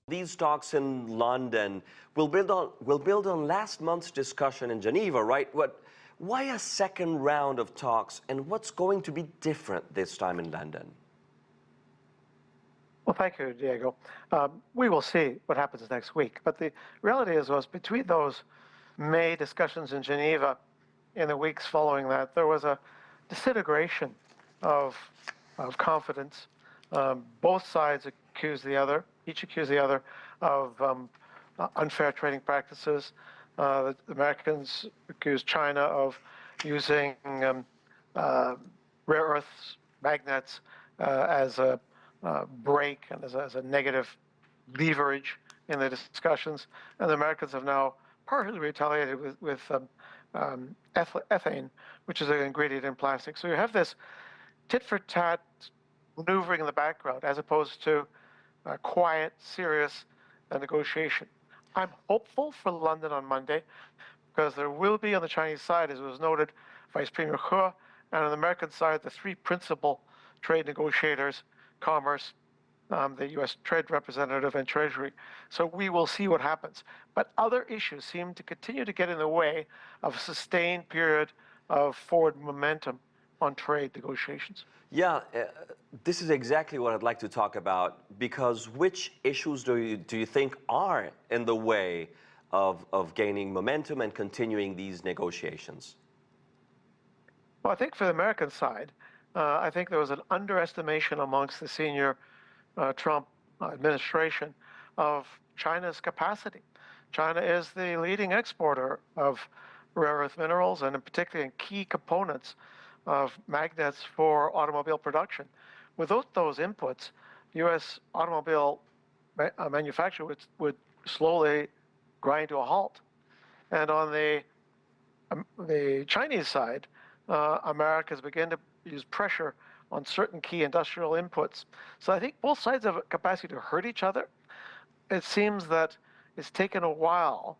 These talks in London will build on last month's discussion in Geneva, right? Why a second round of talks, and what's going to be different this time in London? Well, thank you, Diego. We will see what happens next week. But the reality is, between those May discussions in Geneva in the weeks following that, there was a disintegration of confidence. Both sides accused the other, each accused the other of unfair trading practices. The Americans accused China of using rare earths, magnets, as a break and as a negative leverage in the discussions. And the Americans have now partially retaliated with ethane, which is an ingredient in plastic. So you have this tit-for-tat maneuvering in the background as opposed to quiet, serious negotiation. I'm hopeful for London on Monday because there will be on the Chinese side, as was noted, Vice Premier He, and on the American side, the three principal trade negotiators, Commerce, the U.S. Trade Representative, and Treasury. So we will see what happens. But other issues seem to continue to get in the way of a sustained period of forward momentum on trade negotiations. Yeah, this is exactly what I'd like to talk about, because which issues do you think are in the way of gaining momentum and continuing these negotiations? Well, I think for the American side, I think there was an underestimation amongst the senior Trump administration of China's capacity. China is the leading exporter of rare earth minerals, and in particular in key components of magnets for automobile production. Without those inputs, U.S. automobile manufacture would slowly grind to a halt. And on the Chinese side, America's begun to use pressure on certain key industrial inputs. So I think both sides have a capacity to hurt each other. It seems that it's taken a while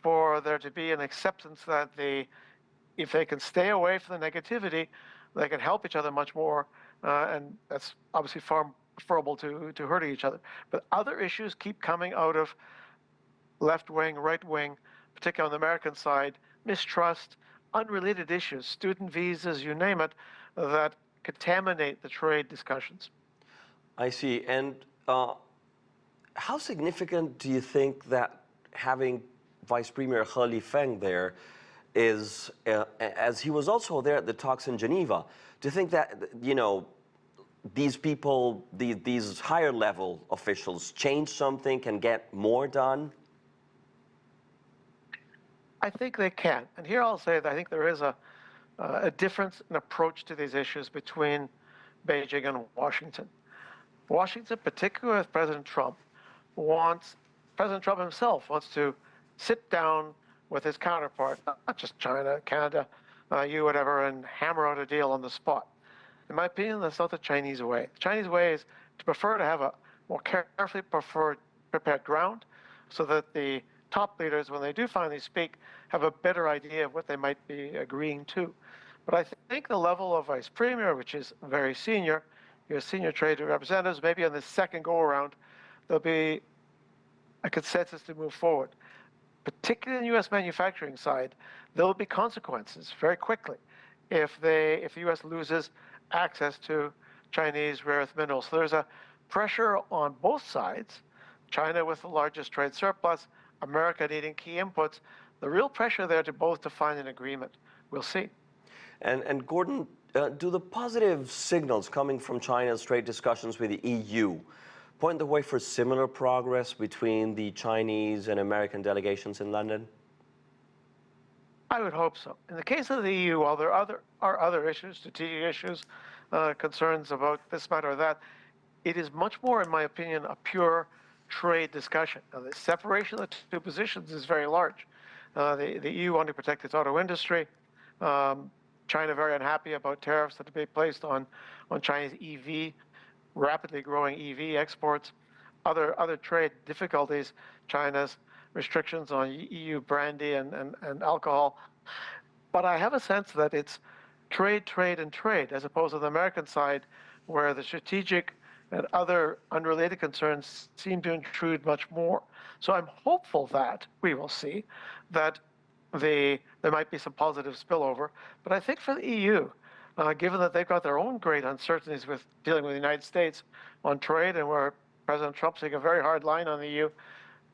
for there to be an acceptance that if they can stay away from the negativity, they can help each other much more, and that's obviously far preferable to hurting each other. But other issues keep coming out of left wing, right wing, particularly on the American side, mistrust, unrelated issues, student visas, you name it, that contaminate the trade discussions. I see. And how significant do you think that having Vice Premier He Lifeng there is, as he was also there at the talks in Geneva, do you think that, these people, these higher level officials change something, can get more done? I think they can. And here I'll say that I think there is a difference in approach to these issues between Beijing and Washington. Washington, particularly with President Trump himself wants to sit down with his counterpart, not just China, Canada, whatever, and hammer out a deal on the spot. In my opinion, that's not the Chinese way. The Chinese way is to prefer to have a more carefully prepared ground so that the top leaders, when they do finally speak, have a better idea of what they might be agreeing to. But I think the level of Vice Premier, which is very senior, your senior trade representatives, maybe on the second go-around, there'll be a consensus to move forward. Particularly in the U.S. manufacturing side, there will be consequences very quickly if the U.S. loses access to Chinese rare earth minerals. So there's a pressure on both sides, China with the largest trade surplus, America needing key inputs. The real pressure there to find an agreement. We'll see. And Gordon, do the positive signals coming from China's trade discussions with the EU point the way for similar progress between the Chinese and American delegations in London? I would hope so. In the case of the EU, while there are other issues, strategic issues, concerns about this matter or that, it is much more, in my opinion, a pure trade discussion. Now, the separation of the two positions is very large. The EU wanting to protect its auto industry. China very unhappy about tariffs that have been placed on Chinese EV, rapidly growing EV exports. Other trade difficulties, China's restrictions on EU brandy and alcohol. But I have a sense that it's trade, and trade, as opposed to the American side, where the strategic and other unrelated concerns seem to intrude much more. So I'm hopeful that we will see that there might be some positive spillover. But I think for the EU, given that they've got their own great uncertainties with dealing with the United States on trade, and where President Trump's taking a very hard line on the EU,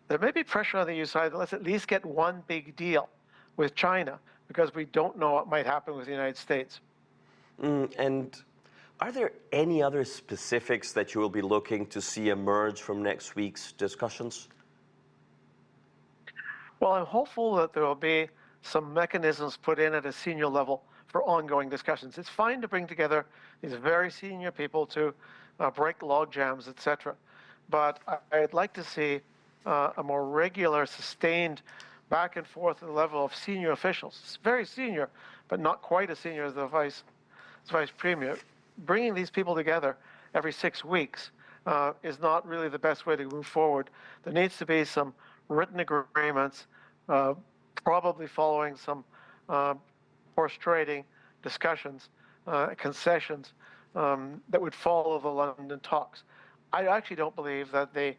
there may be pressure on the EU side that let's at least get one big deal with China, because we don't know what might happen with the United States. And are there any other specifics that you will be looking to see emerge from next week's discussions? Well, I'm hopeful that there will be some mechanisms put in at a senior level for ongoing discussions. It's fine to bring together these very senior people to break log jams, etc. But I'd like to see a more regular, sustained back and forth at the level of senior officials. It's very senior, but not quite as senior as the vice premier. Bringing these people together every 6 weeks is not really the best way to move forward. There needs to be some written agreements, probably following some horse trading discussions, concessions that would follow the London talks. I actually don't believe that the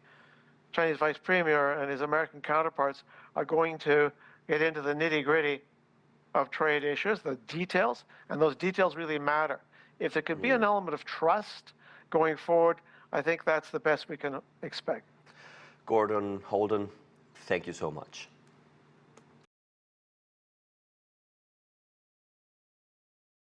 Chinese vice premier and his American counterparts are going to get into the nitty-gritty of trade issues, the details, and those details really matter. If there could be an element of trust going forward, I think that's the best we can expect. Gordon Houlden, thank you so much.